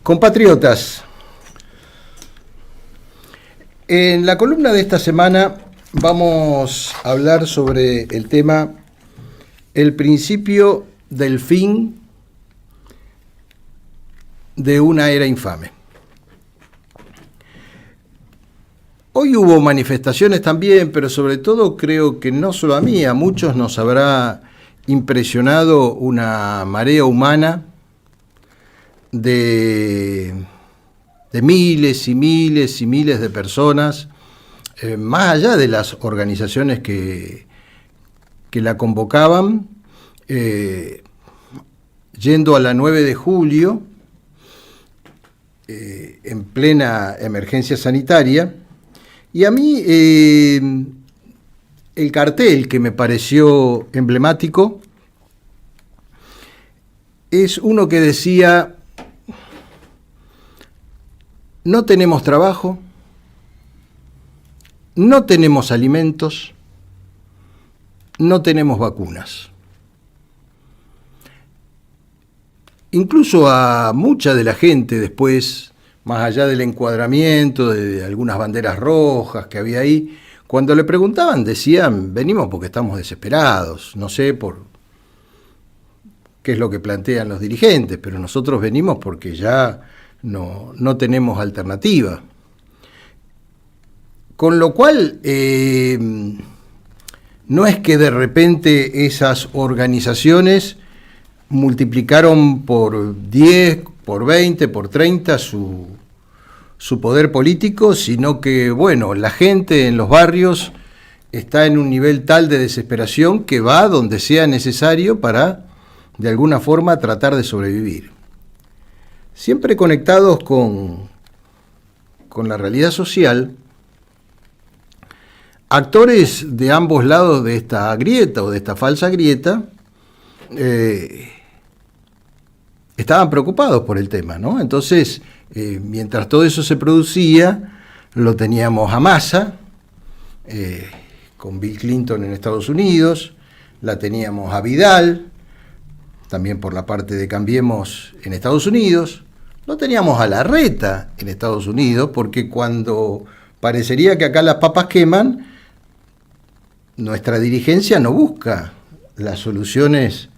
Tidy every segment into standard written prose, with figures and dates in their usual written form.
Compatriotas, en la columna de esta semana vamos a hablar sobre el tema el principio del fin de una era infame. Hoy hubo manifestaciones también, pero sobre todo creo que no solo a mí, a muchos nos habrá impresionado una marea humana de miles y miles y miles de personas, más allá de las organizaciones que la convocaban, yendo a la 9 de julio, en plena emergencia sanitaria. Y a mí el cartel que me pareció emblemático es uno que decía: no tenemos trabajo, no tenemos alimentos, no tenemos vacunas. Incluso a mucha de la gente después, más allá del encuadramiento de algunas banderas rojas que había ahí, cuando le preguntaban decían: venimos porque estamos desesperados, no sé por qué es lo que plantean los dirigentes, pero nosotros venimos porque ya no tenemos alternativa. Con lo cual, no es que de repente esas organizaciones multiplicaron por 10, por 20, por 30 su poder político, sino que, bueno, la gente en los barrios está en un nivel tal de desesperación que va donde sea necesario para, de alguna forma, tratar de sobrevivir. Siempre conectados con la realidad social, actores de ambos lados de esta grieta o de esta falsa grieta estaban preocupados por el tema, ¿no? Entonces, mientras todo eso se producía, lo teníamos a Massa, con Bill Clinton en Estados Unidos, la teníamos a Vidal, también por la parte de Cambiemos en Estados Unidos, lo teníamos a Larreta en Estados Unidos, porque cuando parecería que acá las papas queman, nuestra dirigencia no busca las soluciones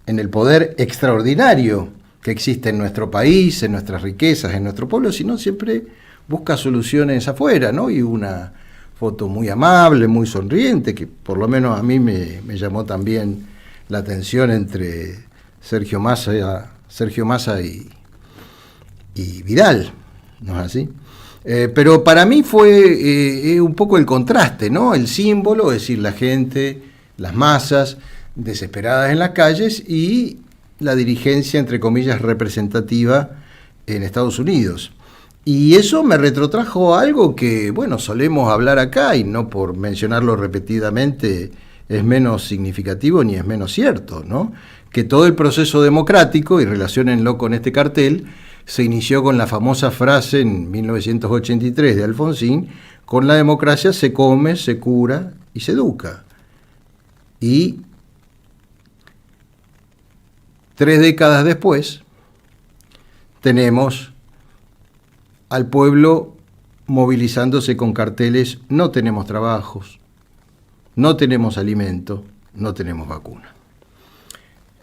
en el poder extraordinario que existe en nuestro país, en nuestras riquezas, en nuestro pueblo, sino siempre busca soluciones afuera, ¿no? Y una foto muy amable, muy sonriente, que por lo menos a mí me llamó también la atención entre Sergio Massa y Vidal, ¿no es así? Pero para mí fue un poco el contraste, ¿no? El símbolo, es decir, la gente, las masas desesperadas en las calles, y la dirigencia, entre comillas, representativa en Estados Unidos. Y eso me retrotrajo a algo que, bueno, solemos hablar acá, y no por mencionarlo repetidamente es menos significativo ni es menos cierto, ¿no? Que todo el proceso democrático, y relaciónenlo con este cartel, se inició con la famosa frase en 1983 de Alfonsín: con la democracia se come, se cura y se educa. Y 3 décadas después tenemos al pueblo movilizándose con carteles: no tenemos trabajos, no tenemos alimento, no tenemos vacuna.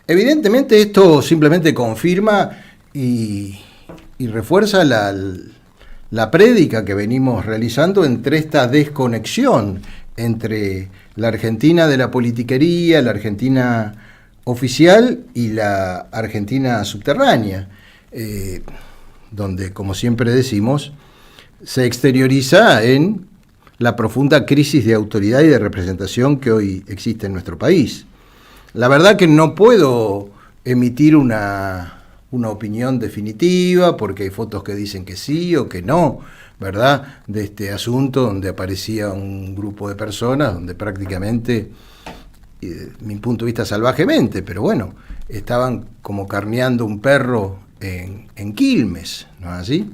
Evidentemente esto simplemente confirma y refuerza la prédica que venimos realizando entre esta desconexión entre la Argentina de la politiquería, la Argentina oficial y la Argentina subterránea, donde, como siempre decimos, se exterioriza en la profunda crisis de autoridad y de representación que hoy existe en nuestro país. La verdad que no puedo emitir una opinión definitiva, porque hay fotos que dicen que sí o que no, ¿verdad? De este asunto donde aparecía un grupo de personas, donde prácticamente, mi punto de vista salvajemente, pero bueno, estaban como carneando un perro en Quilmes, ¿no es así?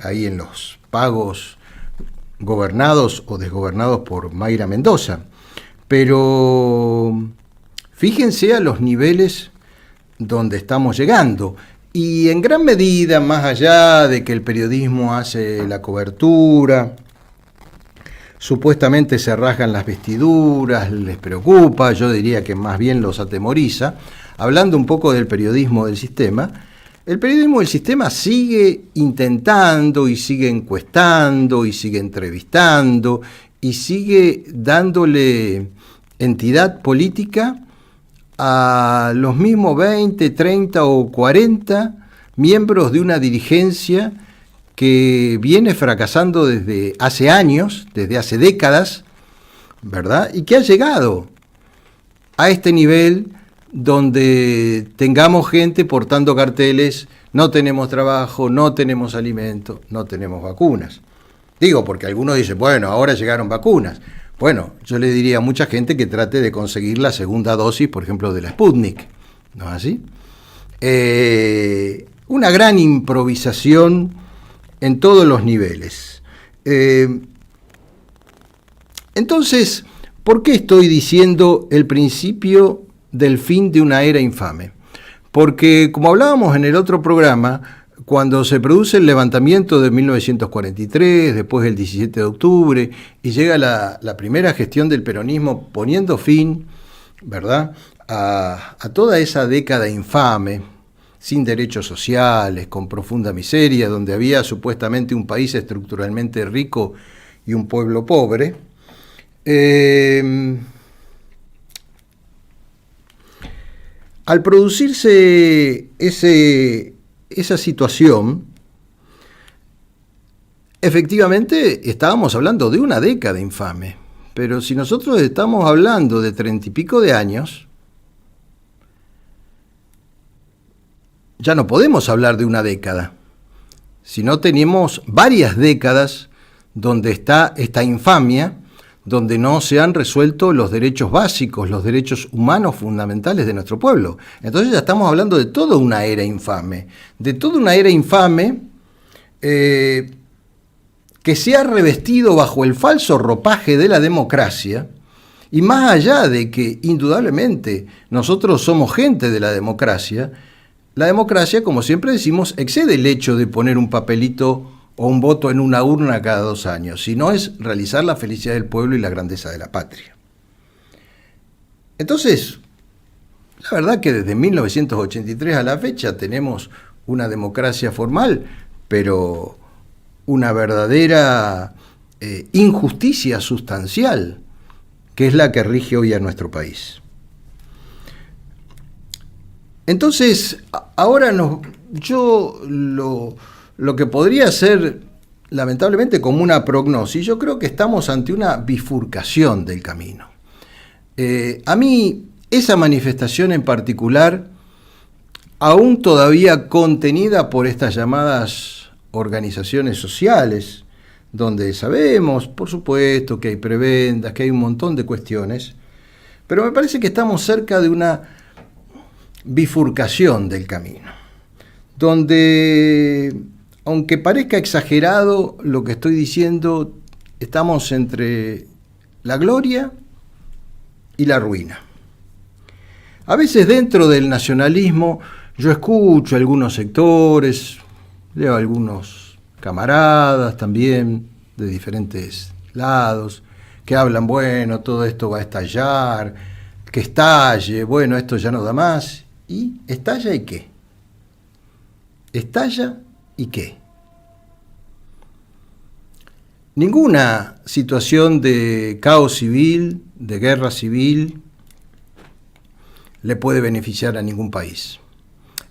Ahí en los pagos gobernados o desgobernados por Mayra Mendoza. Pero fíjense a los niveles donde estamos llegando. Y en gran medida, más allá de que el periodismo hace la cobertura, supuestamente se rasgan las vestiduras, les preocupa, yo diría que más bien los atemoriza, hablando un poco del periodismo del sistema, el periodismo del sistema sigue intentando y sigue encuestando y sigue entrevistando y sigue dándole entidad política a los mismos 20, 30 o 40 miembros de una dirigencia que viene fracasando desde hace años, desde hace décadas, ¿verdad? Y que ha llegado a este nivel donde tengamos gente portando carteles: no tenemos trabajo, no tenemos alimento, no tenemos vacunas. Digo, porque algunos dicen, bueno, ahora llegaron vacunas. Bueno, yo le diría a mucha gente que trate de conseguir la segunda dosis, por ejemplo, de la Sputnik, ¿no es así? Una gran improvisación en todos los niveles. Entonces, ¿por qué estoy diciendo el principio del fin de una era infame? Porque, como hablábamos en el otro programa, cuando se produce el levantamiento de 1943, después el 17 de octubre, y llega la primera gestión del peronismo poniendo fin, ¿verdad?, a toda esa década infame, sin derechos sociales, con profunda miseria, donde había supuestamente un país estructuralmente rico y un pueblo pobre. Al producirse esa situación, efectivamente estábamos hablando de una década infame, pero si nosotros estamos hablando de 30 y pico de años, ya no podemos hablar de una década, sino tenemos varias décadas donde está esta infamia, donde no se han resuelto los derechos básicos, los derechos humanos fundamentales de nuestro pueblo. Entonces ya estamos hablando de toda una era infame, que se ha revestido bajo el falso ropaje de la democracia, y más allá de que indudablemente nosotros somos gente de la democracia, como siempre decimos, excede el hecho de poner un papelito o un voto en una urna cada 2 años, sino es realizar la felicidad del pueblo y la grandeza de la patria. Entonces, la verdad que desde 1983 a la fecha tenemos una democracia formal, pero una verdadera injusticia sustancial, que es la que rige hoy a nuestro país. Entonces, ahora yo lo que podría ser, lamentablemente, como una prognosis, yo creo que estamos ante una bifurcación del camino. A mí, esa manifestación en particular, aún todavía contenida por estas llamadas organizaciones sociales, donde sabemos, por supuesto, que hay prebendas, que hay un montón de cuestiones, pero me parece que estamos cerca de una bifurcación del camino, donde, aunque parezca exagerado lo que estoy diciendo, estamos entre la gloria y la ruina. A veces dentro del nacionalismo yo escucho algunos sectores, leo a algunos camaradas también de diferentes lados que hablan, bueno, todo esto va a estallar, que estalle, bueno, esto ya no da más. ¿Y estalla y qué? ¿Estalla y qué? Ninguna situación de caos civil, de guerra civil, le puede beneficiar a ningún país.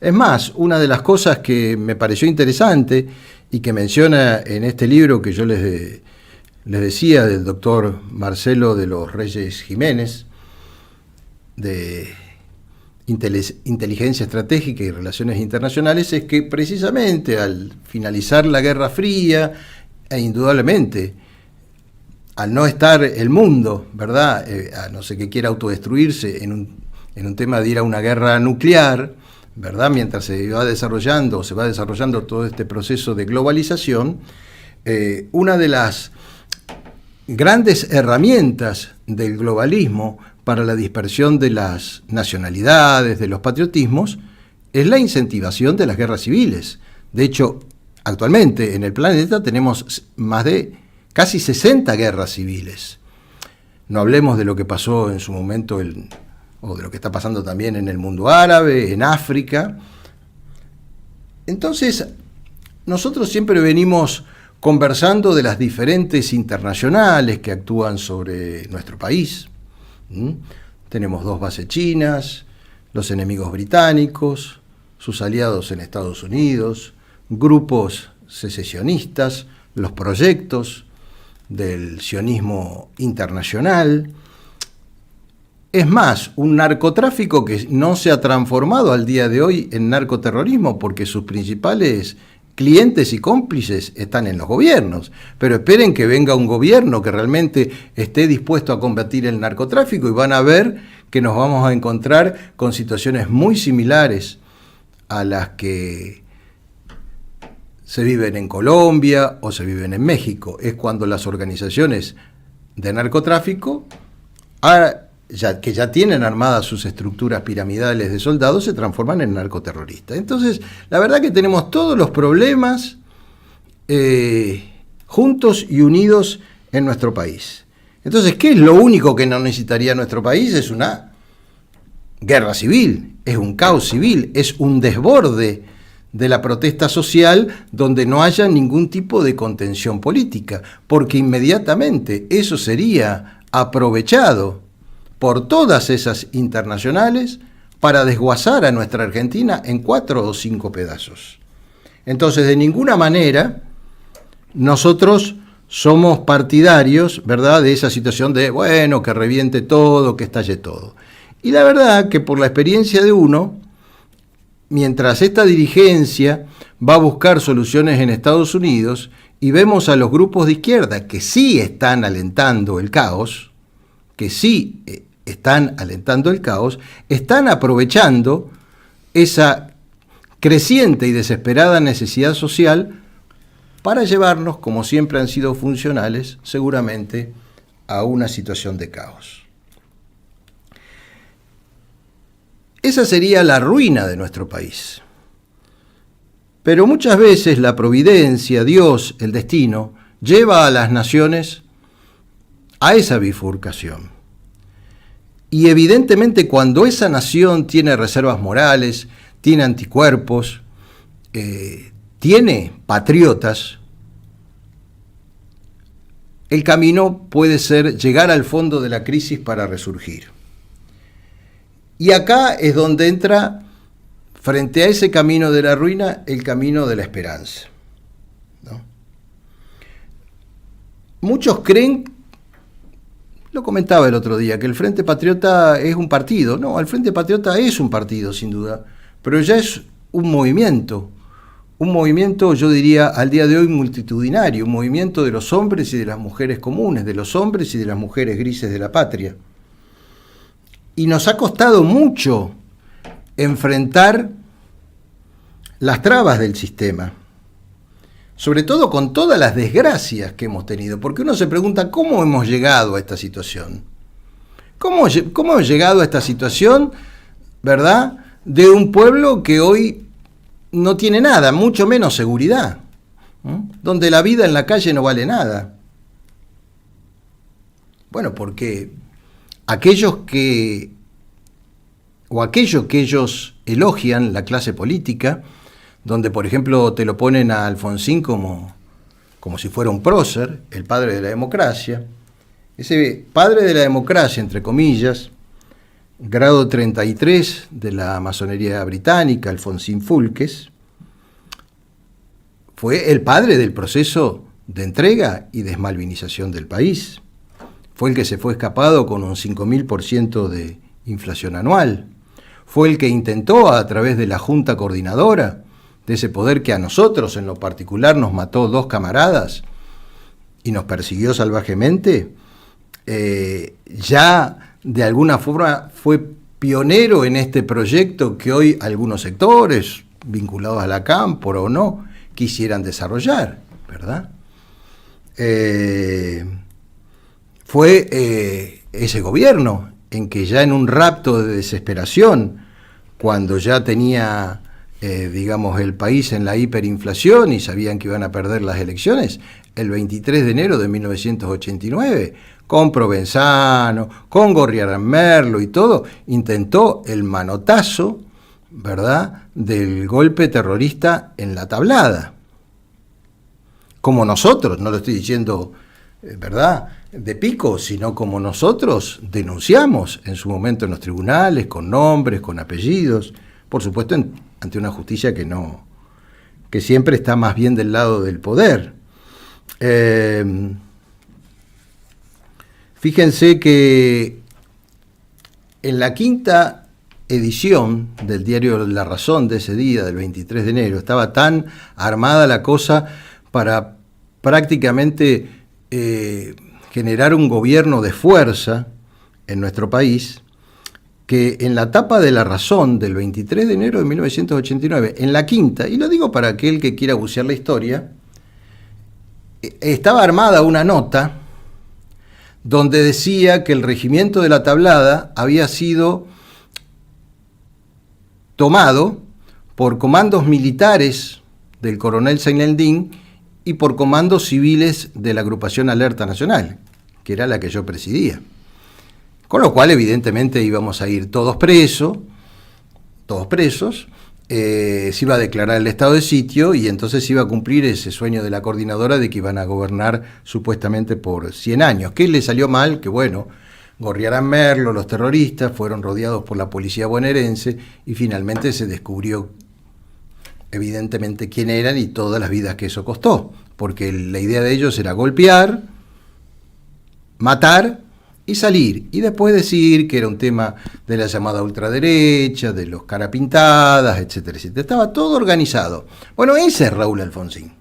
Es más, una de las cosas que me pareció interesante y que menciona en este libro que yo les decía, del doctor Marcelo de los Reyes Jiménez, de Inteligencia Estratégica y Relaciones Internacionales, es que precisamente al finalizar la Guerra Fría, e indudablemente al no estar el mundo, ¿verdad?, a no ser que quiera autodestruirse en un tema de ir a una guerra nuclear, ¿verdad?, mientras se va desarrollando todo este proceso de globalización, una de las grandes herramientas del globalismo para la dispersión de las nacionalidades, de los patriotismos, es la incentivación de las guerras civiles. De hecho, actualmente en el planeta tenemos más de casi 60 guerras civiles. No hablemos de lo que pasó en su momento, o de lo que está pasando también en el mundo árabe, en África. Entonces, nosotros siempre venimos conversando de las diferentes internacionales que actúan sobre nuestro país. Tenemos 2 bases chinas, los enemigos británicos, sus aliados en Estados Unidos, grupos secesionistas, los proyectos del sionismo internacional. Es más, un narcotráfico que no se ha transformado al día de hoy en narcoterrorismo porque sus principales clientes y cómplices están en los gobiernos. Pero esperen que venga un gobierno que realmente esté dispuesto a combatir el narcotráfico y van a ver que nos vamos a encontrar con situaciones muy similares a las que se viven en Colombia o se viven en México. Es cuando las organizaciones de narcotráfico, que ya tienen armadas sus estructuras piramidales de soldados, se transforman en narcoterroristas. Entonces, la verdad que tenemos todos los problemas juntos y unidos en nuestro país. Entonces, ¿qué es lo único que no necesitaría nuestro país? Es una guerra civil, es un caos civil, es un desborde de la protesta social donde no haya ningún tipo de contención política, porque inmediatamente eso sería aprovechado por todas esas internacionales para desguazar a nuestra Argentina en 4 o 5 pedazos. Entonces, de ninguna manera nosotros somos partidarios, ¿verdad?, de esa situación de, bueno, que reviente todo, que estalle todo. Y la verdad que por la experiencia de uno, mientras esta dirigencia va a buscar soluciones en Estados Unidos y vemos a los grupos de izquierda que sí están alentando el caos, están aprovechando esa creciente y desesperada necesidad social para llevarnos, como siempre han sido funcionales, seguramente a una situación de caos. Esa sería la ruina de nuestro país. Pero muchas veces la providencia, Dios, el destino, lleva a las naciones a esa bifurcación. Y evidentemente cuando esa nación tiene reservas morales, tiene anticuerpos, tiene patriotas, el camino puede ser llegar al fondo de la crisis para resurgir. Y acá es donde entra, frente a ese camino de la ruina, el camino de la esperanza, ¿no? Muchos creen, lo comentaba el otro día, que el Frente Patriota es un partido. No, el Frente Patriota es un partido, sin duda, pero ya es un movimiento, yo diría, al día de hoy multitudinario, un movimiento de los hombres y de las mujeres comunes, de los hombres y de las mujeres grises de la patria. Y nos ha costado mucho enfrentar las trabas del sistema, sobre todo con todas las desgracias que hemos tenido, porque uno se pregunta cómo hemos llegado a esta situación. ¿Cómo hemos llegado a esta situación, verdad, de un pueblo que hoy no tiene nada, mucho menos seguridad, donde la vida en la calle no vale nada? Bueno, porque aquellos que ellos elogian, la clase política, donde por ejemplo te lo ponen a Alfonsín como si fuera un prócer, el padre de la democracia, ese padre de la democracia, entre comillas, grado 33 de la masonería británica, Alfonsín Fulques, fue el padre del proceso de entrega y desmalvinización del país. Fue el que se fue escapado con un 5.000% de inflación anual. Fue el que intentó, a través de la Junta Coordinadora, de ese poder que a nosotros en lo particular nos mató 2 camaradas y nos persiguió salvajemente, ya de alguna forma fue pionero en este proyecto que hoy algunos sectores, vinculados a la cámpora o no, quisieran desarrollar, ¿verdad? Fue ese gobierno en que ya en un rapto de desesperación cuando ya tenía, digamos, el país en la hiperinflación y sabían que iban a perder las elecciones, el 23 de enero de 1989, con Provenzano, con Gorriarán Merlo y todo, intentó el manotazo, ¿verdad?, del golpe terrorista en La Tablada. Como nosotros, no lo estoy diciendo, ¿verdad?, de pico, sino como nosotros denunciamos en su momento en los tribunales, con nombres, con apellidos, por supuesto ante una justicia que siempre está más bien del lado del poder. Fíjense que en la quinta edición del diario La Razón de ese día, del 23 de enero, estaba tan armada la cosa para prácticamente generar un gobierno de fuerza en nuestro país, que en la tapa de La Razón del 23 de enero de 1989, en la quinta, y lo digo para aquel que quiera bucear la historia, estaba armada una nota donde decía que el regimiento de La Tablada había sido tomado por comandos militares del coronel Zaineldin y por comandos civiles de la agrupación Alerta Nacional, que era la que yo presidía. Con lo cual, evidentemente, íbamos a ir todos presos, se iba a declarar el estado de sitio y entonces se iba a cumplir ese sueño de la coordinadora de que iban a gobernar supuestamente por 100 años. ¿Qué le salió mal? Que bueno, Gorriarán Merlo, los terroristas, fueron rodeados por la policía bonaerense y finalmente se descubrió evidentemente quién eran y todas las vidas que eso costó, porque la idea de ellos era golpear, matar y salir, y después decir que era un tema de la llamada ultraderecha, de los cara pintadas, etcétera, etcétera. Estaba todo organizado. Bueno, ese es Raúl Alfonsín,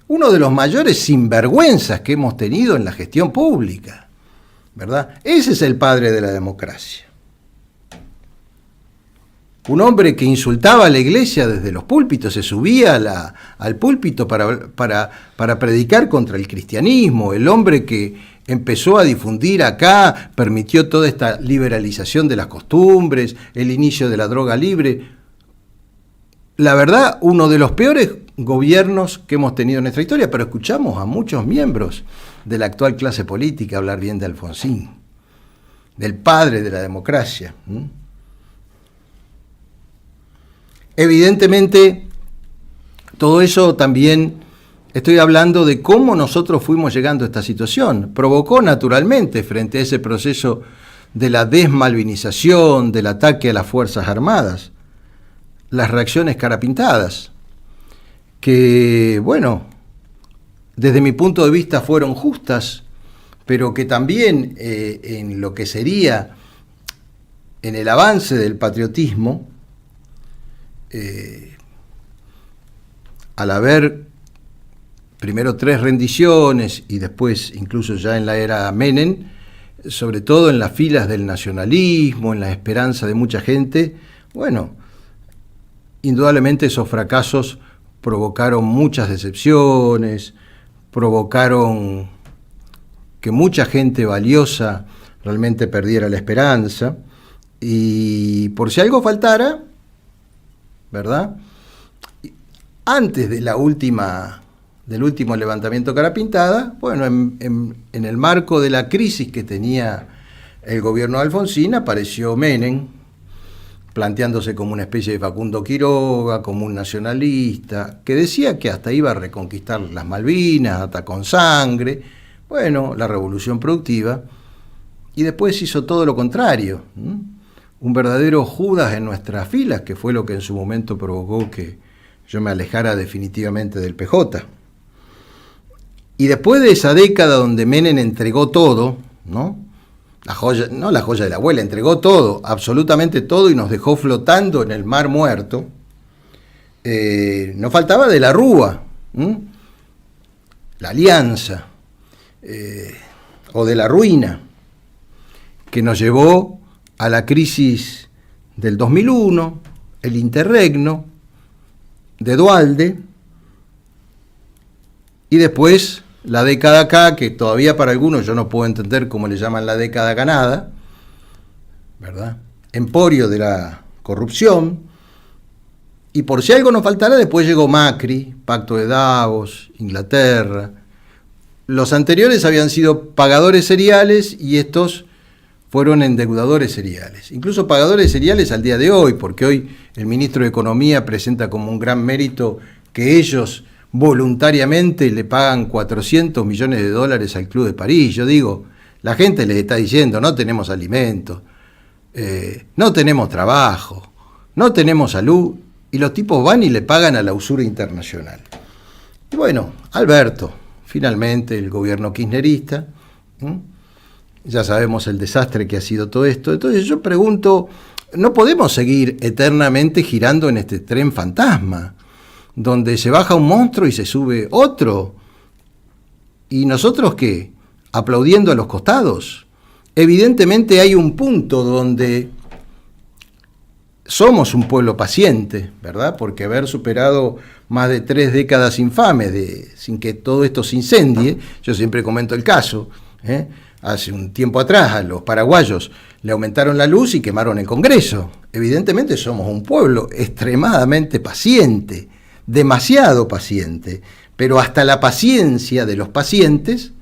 uno de los mayores sinvergüenzas que hemos tenido en la gestión pública, ¿verdad? Ese es el padre de la democracia. Un hombre que insultaba a la iglesia desde los púlpitos, se subía al púlpito para predicar contra el cristianismo, el hombre que empezó a difundir acá, permitió toda esta liberalización de las costumbres, el inicio de la droga libre. La verdad, uno de los peores gobiernos que hemos tenido en nuestra historia, pero escuchamos a muchos miembros de la actual clase política hablar bien de Alfonsín, del padre de la democracia. Evidentemente, todo eso también, estoy hablando de cómo nosotros fuimos llegando a esta situación. Provocó naturalmente, frente a ese proceso de la desmalvinización, del ataque a las Fuerzas Armadas, las reacciones carapintadas, que, bueno, desde mi punto de vista fueron justas, pero que también en lo que sería en el avance del patriotismo, al haber primero 3 rendiciones y después incluso ya en la era Menem, sobre todo en las filas del nacionalismo, en la esperanza de mucha gente, bueno, indudablemente esos fracasos provocaron muchas decepciones, provocaron que mucha gente valiosa realmente perdiera la esperanza, y por si algo faltara, ¿verdad?, antes de del último levantamiento cara pintada, bueno, en el marco de la crisis que tenía el gobierno de Alfonsín, apareció Menem, planteándose como una especie de Facundo Quiroga, como un nacionalista, que decía que hasta iba a reconquistar las Malvinas, hasta con sangre, bueno, la revolución productiva, y después hizo todo lo contrario, un verdadero Judas en nuestras filas, que fue lo que en su momento provocó que yo me alejara definitivamente del PJ. Y después de esa década donde Menem entregó todo, ¿no? La joya de la abuela, entregó todo, absolutamente todo, y nos dejó flotando en el mar muerto, nos faltaba de la Rúa, la alianza, o de la ruina, que nos llevó a la crisis del 2001, el interregno de Duhalde, y después la década acá, que todavía para algunos yo no puedo entender cómo le llaman la década ganada, ¿verdad? Emporio de la corrupción, y por si algo nos faltara, después llegó Macri, Pacto de Davos, Inglaterra. Los anteriores habían sido pagadores seriales y estos fueron endeudadores seriales. Incluso pagadores seriales al día de hoy, porque hoy el ministro de Economía presenta como un gran mérito que ellos voluntariamente le pagan 400 millones de dólares al Club de París. Yo digo, la gente les está diciendo, no tenemos alimentos, no tenemos trabajo, no tenemos salud, y los tipos van y le pagan a la usura internacional. Y bueno, Alberto, finalmente el gobierno kirchnerista, ya sabemos el desastre que ha sido todo esto. Entonces yo pregunto, no podemos seguir eternamente girando en este tren fantasma, donde se baja un monstruo y se sube otro. ¿Y nosotros qué? ¿Aplaudiendo a los costados? Evidentemente hay un punto donde somos un pueblo paciente, ¿verdad? Porque haber superado más de 3 décadas infames sin que todo esto se incendie, yo siempre comento el caso, hace un tiempo atrás a los paraguayos le aumentaron la luz y quemaron el Congreso. Evidentemente somos un pueblo extremadamente paciente, demasiado paciente, pero hasta la paciencia de los pacientes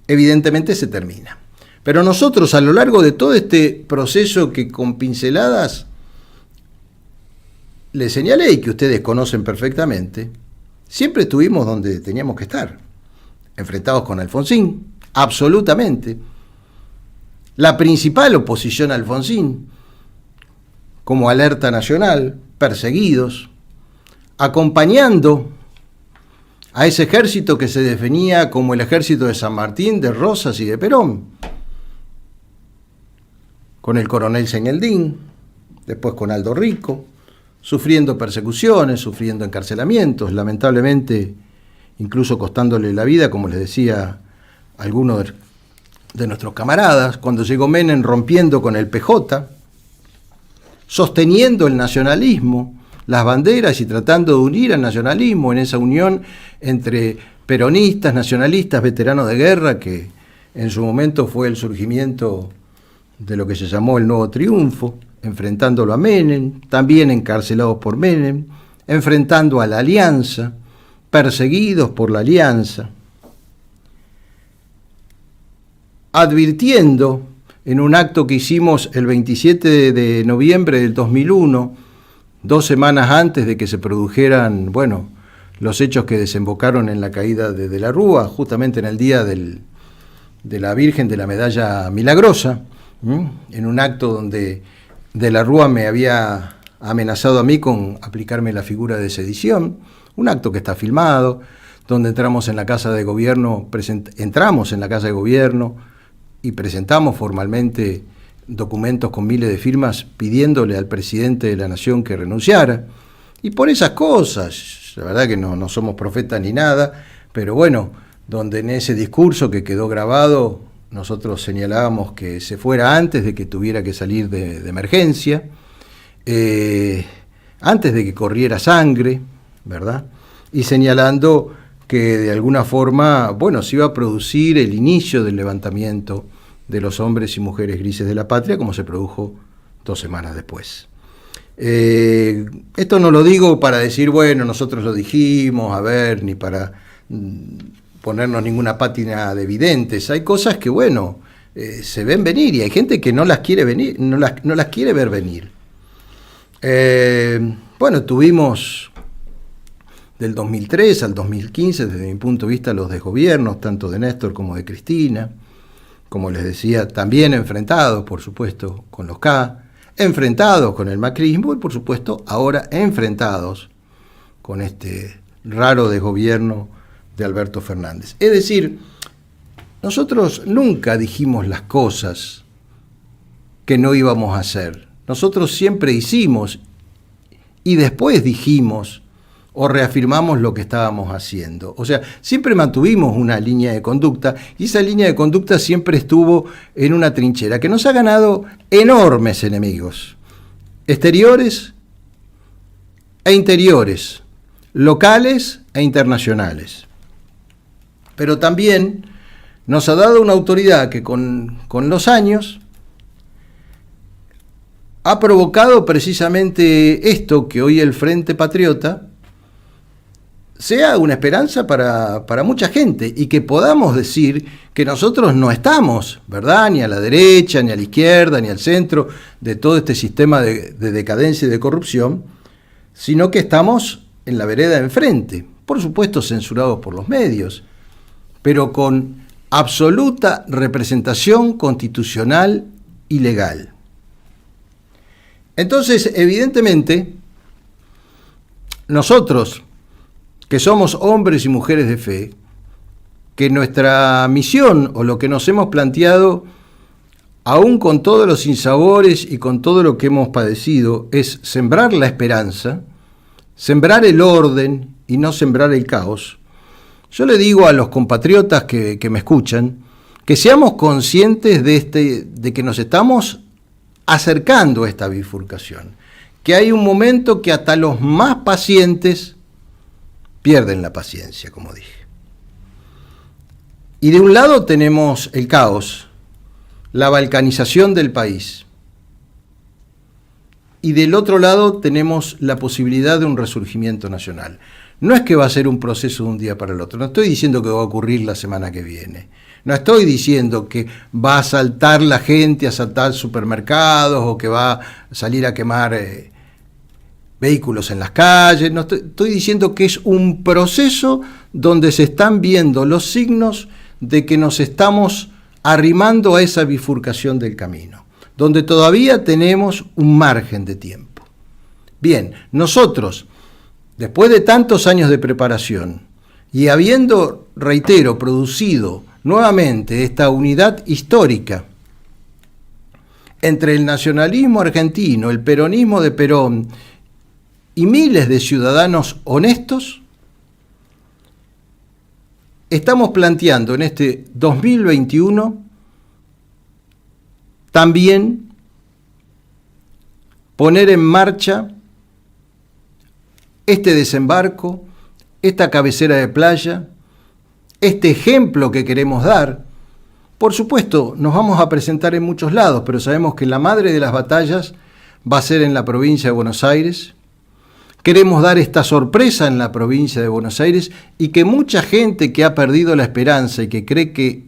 evidentemente se termina. Pero nosotros a lo largo de todo este proceso que con pinceladas les señalé y que ustedes conocen perfectamente, siempre estuvimos donde teníamos que estar, enfrentados con Alfonsín, absolutamente. La principal oposición a Alfonsín, como alerta nacional, perseguidos, acompañando a ese ejército que se definía como el ejército de San Martín, de Rosas y de Perón, con el coronel Señeldín, después con Aldo Rico, sufriendo persecuciones, sufriendo encarcelamientos, lamentablemente incluso costándole la vida, como les decía a algunos de nuestros camaradas, cuando llegó Menem rompiendo con el PJ, sosteniendo el nacionalismo, las banderas y tratando de unir al nacionalismo en esa unión entre peronistas, nacionalistas, veteranos de guerra, que en su momento fue el surgimiento de lo que se llamó el Nuevo Triunfo, enfrentándolo a Menem, también encarcelados por Menem, enfrentando a la Alianza, perseguidos por la Alianza, advirtiendo en un acto que hicimos el 27 de noviembre del 2001, 2 semanas antes de que se produjeran, los hechos que desembocaron en la caída de la Rúa, justamente en el día de la Virgen de la Medalla Milagrosa, en un acto donde de la Rúa me había amenazado a mí con aplicarme la figura de sedición, un acto que está filmado, donde entramos en la Casa de Gobierno y presentamos formalmente documentos con miles de firmas pidiéndole al presidente de la Nación que renunciara. Y por esas cosas, la verdad que no somos profetas ni nada, pero donde en ese discurso que quedó grabado nosotros señalábamos que se fuera antes de que tuviera que salir de emergencia, antes de que corriera sangre, ¿verdad? Y señalando que de alguna forma, se iba a producir el inicio del levantamiento de los hombres y mujeres grises de la patria, como se produjo 2 semanas después. Esto no lo digo para decir, nosotros lo dijimos, ni para ponernos ninguna pátina de videntes. Hay cosas que, se ven venir y hay gente que no las quiere venir, no las quiere ver venir. Tuvimos del 2003 al 2015, desde mi punto de vista, los desgobiernos, tanto de Néstor como de Cristina, como les decía, también enfrentados, por supuesto, con los K, enfrentados con el macrismo y, por supuesto, ahora enfrentados con este raro desgobierno de Alberto Fernández. Es decir, nosotros nunca dijimos las cosas que no íbamos a hacer. Nosotros siempre hicimos y después dijimos o reafirmamos lo que estábamos haciendo. O sea, siempre mantuvimos una línea de conducta y esa línea de conducta siempre estuvo en una trinchera que nos ha ganado enormes enemigos, exteriores e interiores, locales e internacionales. Pero también nos ha dado una autoridad que con los años ha provocado precisamente esto, que hoy el Frente Patriota sea una esperanza para mucha gente y que podamos decir que nosotros no estamos, ¿verdad?, ni a la derecha, ni a la izquierda, ni al centro de todo este sistema de decadencia y de corrupción, sino que estamos en la vereda de enfrente, por supuesto censurados por los medios, pero con absoluta representación constitucional y legal. Entonces, evidentemente, nosotros, que somos hombres y mujeres de fe, que nuestra misión o lo que nos hemos planteado, aún con todos los sinsabores y con todo lo que hemos padecido, es sembrar la esperanza, sembrar el orden y no sembrar el caos. Yo le digo a los compatriotas que me escuchan, que seamos conscientes de que nos estamos acercando a esta bifurcación, que hay un momento que hasta los más pacientes pierden la paciencia, como dije. Y de un lado tenemos el caos, la balcanización del país. Y del otro lado tenemos la posibilidad de un resurgimiento nacional. No es que va a ser un proceso de un día para el otro. No estoy diciendo que va a ocurrir la semana que viene. No estoy diciendo que va a saltar la gente, a saltar supermercados o que va a salir a quemar vehículos en las calles. No estoy diciendo que es un proceso donde se están viendo los signos de que nos estamos arrimando a esa bifurcación del camino, donde todavía tenemos un margen de tiempo. Bien, nosotros, después de tantos años de preparación y habiendo, reitero, producido nuevamente esta unidad histórica entre el nacionalismo argentino, el peronismo de Perón y miles de ciudadanos honestos, estamos planteando en este 2021 también poner en marcha este desembarco, esta cabecera de playa, este ejemplo que queremos dar. Por supuesto, nos vamos a presentar en muchos lados, pero sabemos que la madre de las batallas va a ser en la provincia de Buenos Aires. Queremos dar esta sorpresa en la provincia de Buenos Aires y que mucha gente que ha perdido la esperanza y que cree que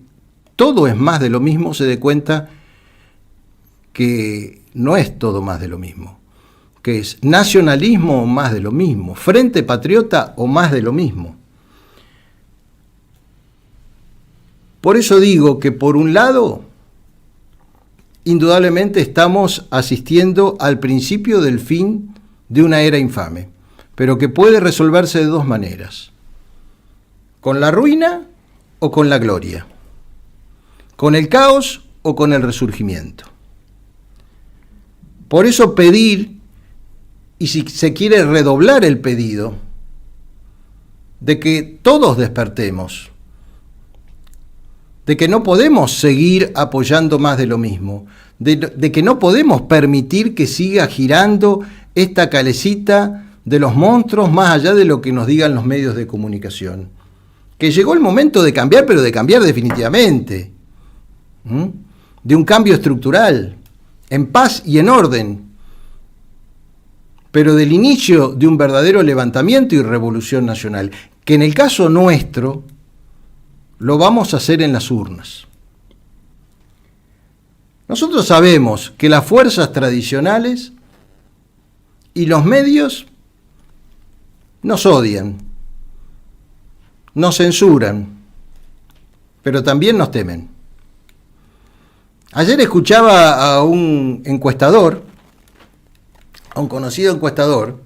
todo es más de lo mismo se dé cuenta que no es todo más de lo mismo, que es nacionalismo o más de lo mismo, Frente Patriota o más de lo mismo. Por eso digo que por un lado, indudablemente estamos asistiendo al principio del fin de una era infame, pero que puede resolverse de dos maneras: con la ruina o con la gloria, con el caos o con el resurgimiento. Por eso pedir, y si se quiere redoblar el pedido, de que todos despertemos, de que no podemos seguir apoyando más de lo mismo, de que no podemos permitir que siga girando esta calecita de los monstruos más allá de lo que nos digan los medios de comunicación. Que llegó el momento de cambiar, pero de cambiar definitivamente, de un cambio estructural, en paz y en orden, pero del inicio de un verdadero levantamiento y revolución nacional, que en el caso nuestro lo vamos a hacer en las urnas. Nosotros sabemos que las fuerzas tradicionales y los medios nos odian, nos censuran, pero también nos temen. Ayer escuchaba a un encuestador, a un conocido encuestador,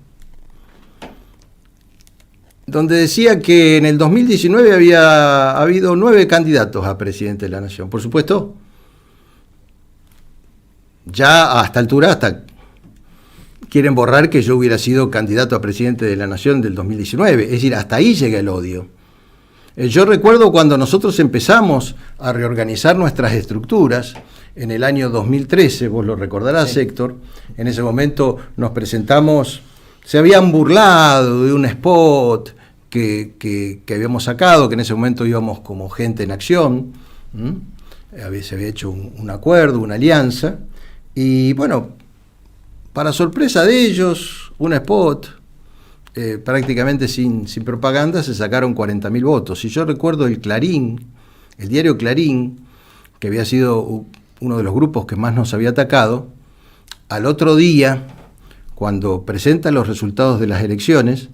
donde decía que en el 2019 había habido 9 candidatos a presidente de la Nación. Por supuesto, ya a esta altura hasta quieren borrar que yo hubiera sido candidato a presidente de la Nación del 2019. Es decir, hasta ahí llega el odio. Yo recuerdo cuando nosotros empezamos a reorganizar nuestras estructuras, en el año 2013, vos lo recordarás, sí. Héctor, en ese momento nos presentamos, se habían burlado de un spot que habíamos sacado, que en ese momento íbamos como gente en acción, se había hecho un acuerdo, una alianza, y bueno, para sorpresa de ellos, un spot, prácticamente sin propaganda, se sacaron 40.000 votos. Y yo recuerdo el Clarín, el diario Clarín, que había sido uno de los grupos que más nos había atacado, al otro día, cuando presenta los resultados de las elecciones,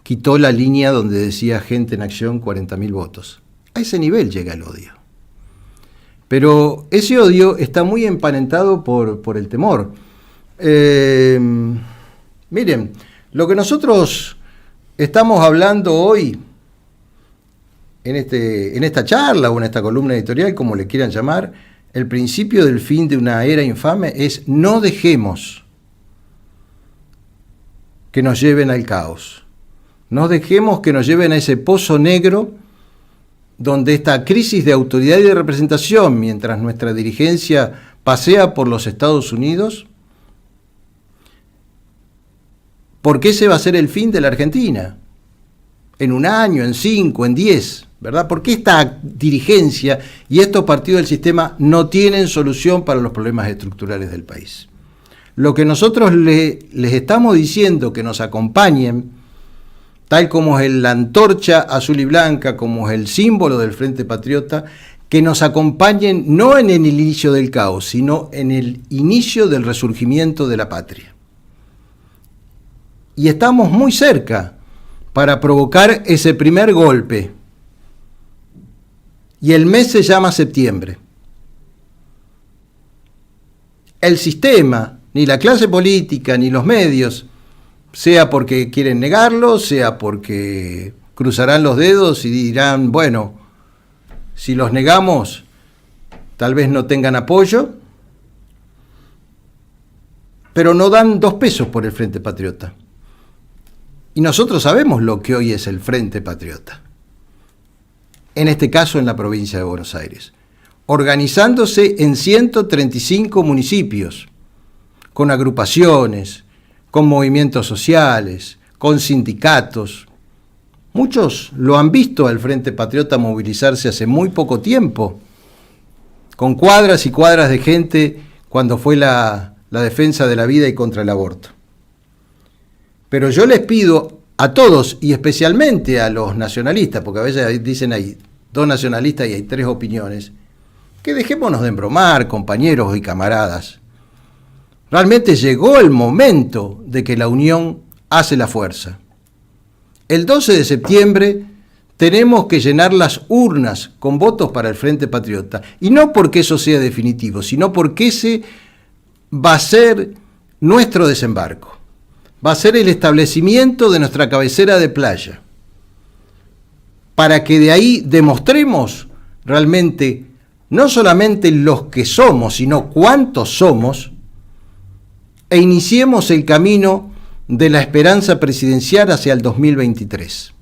quitó la línea donde decía Gente en Acción, 40.000 votos. A ese nivel llega el odio. Pero ese odio está muy emparentado por el temor. Miren, lo que nosotros estamos hablando hoy, en esta charla o en esta columna editorial, como le quieran llamar, el principio del fin de una era infame es: no dejemos que nos lleven al caos. No dejemos que nos lleven a ese pozo negro donde esta crisis de autoridad y de representación, mientras nuestra dirigencia pasea por los Estados Unidos, porque ese va a ser el fin de la Argentina. En 1 año, en 5, en 10, ¿verdad? Porque esta dirigencia y estos partidos del sistema no tienen solución para los problemas estructurales del país. Lo que nosotros les estamos diciendo que nos acompañen, tal como es la antorcha azul y blanca, como es el símbolo del Frente Patriota, que nos acompañen no en el inicio del caos, sino en el inicio del resurgimiento de la patria. Y estamos muy cerca para provocar ese primer golpe. Y el mes se llama septiembre. El sistema, ni la clase política, ni los medios, sea porque quieren negarlo, sea porque cruzarán los dedos y dirán, bueno, si los negamos, tal vez no tengan apoyo, pero no dan 2 pesos por el Frente Patriota. Y nosotros sabemos lo que hoy es el Frente Patriota. En este caso en la provincia de Buenos Aires, organizándose en 135 municipios, con agrupaciones, con movimientos sociales, con sindicatos. Muchos lo han visto al Frente Patriota movilizarse hace muy poco tiempo, con cuadras y cuadras de gente cuando fue la defensa de la vida y contra el aborto. Pero yo les pido a todos, y especialmente a los nacionalistas, porque a veces dicen hay 2 nacionalistas y hay 3 opiniones, que dejémonos de embromar, compañeros y camaradas. Realmente llegó el momento de que la unión hace la fuerza. El 12 de septiembre tenemos que llenar las urnas con votos para el Frente Patriota, y no porque eso sea definitivo, sino porque ese va a ser nuestro desembarco, va a ser el establecimiento de nuestra cabecera de playa, para que de ahí demostremos realmente no solamente los que somos, sino cuántos somos, e iniciemos el camino de la esperanza presidencial hacia el 2023.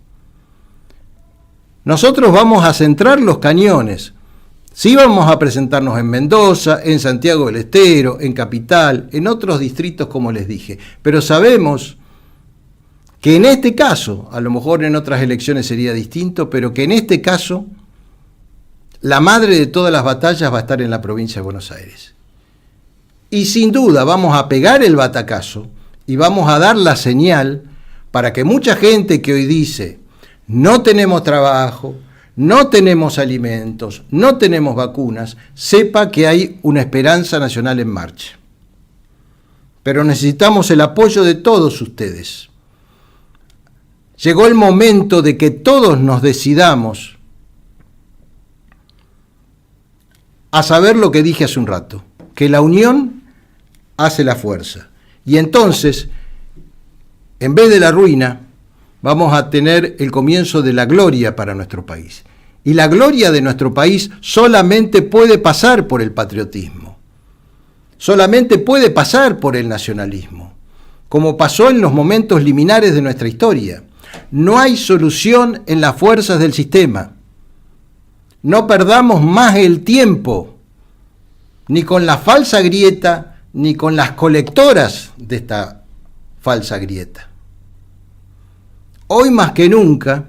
Nosotros vamos a centrar los cañones. Sí, vamos a presentarnos en Mendoza, en Santiago del Estero, en Capital, en otros distritos, como les dije. Pero sabemos que en este caso, a lo mejor en otras elecciones sería distinto, pero que en este caso la madre de todas las batallas va a estar en la provincia de Buenos Aires. Y sin duda vamos a pegar el batacazo y vamos a dar la señal para que mucha gente que hoy dice no tenemos trabajo, no tenemos alimentos, no tenemos vacunas, sepa que hay una esperanza nacional en marcha. Pero necesitamos el apoyo de todos ustedes. Llegó el momento de que todos nos decidamos a saber lo que dije hace un rato, que la unión hace la fuerza. Y entonces, en vez de la ruina, vamos a tener el comienzo de la gloria para nuestro país. Y la gloria de nuestro país solamente puede pasar por el patriotismo, solamente puede pasar por el nacionalismo, como pasó en los momentos liminares de nuestra historia. No hay solución en las fuerzas del sistema. No perdamos más el tiempo, ni con la falsa grieta, ni con las colectoras de esta falsa grieta. Hoy más que nunca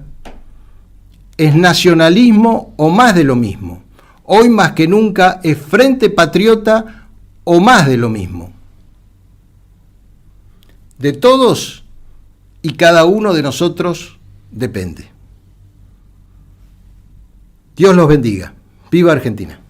es nacionalismo o más de lo mismo. Hoy más que nunca es Frente Patriota o más de lo mismo. De todos y cada uno de nosotros depende. Dios los bendiga. ¡Viva Argentina!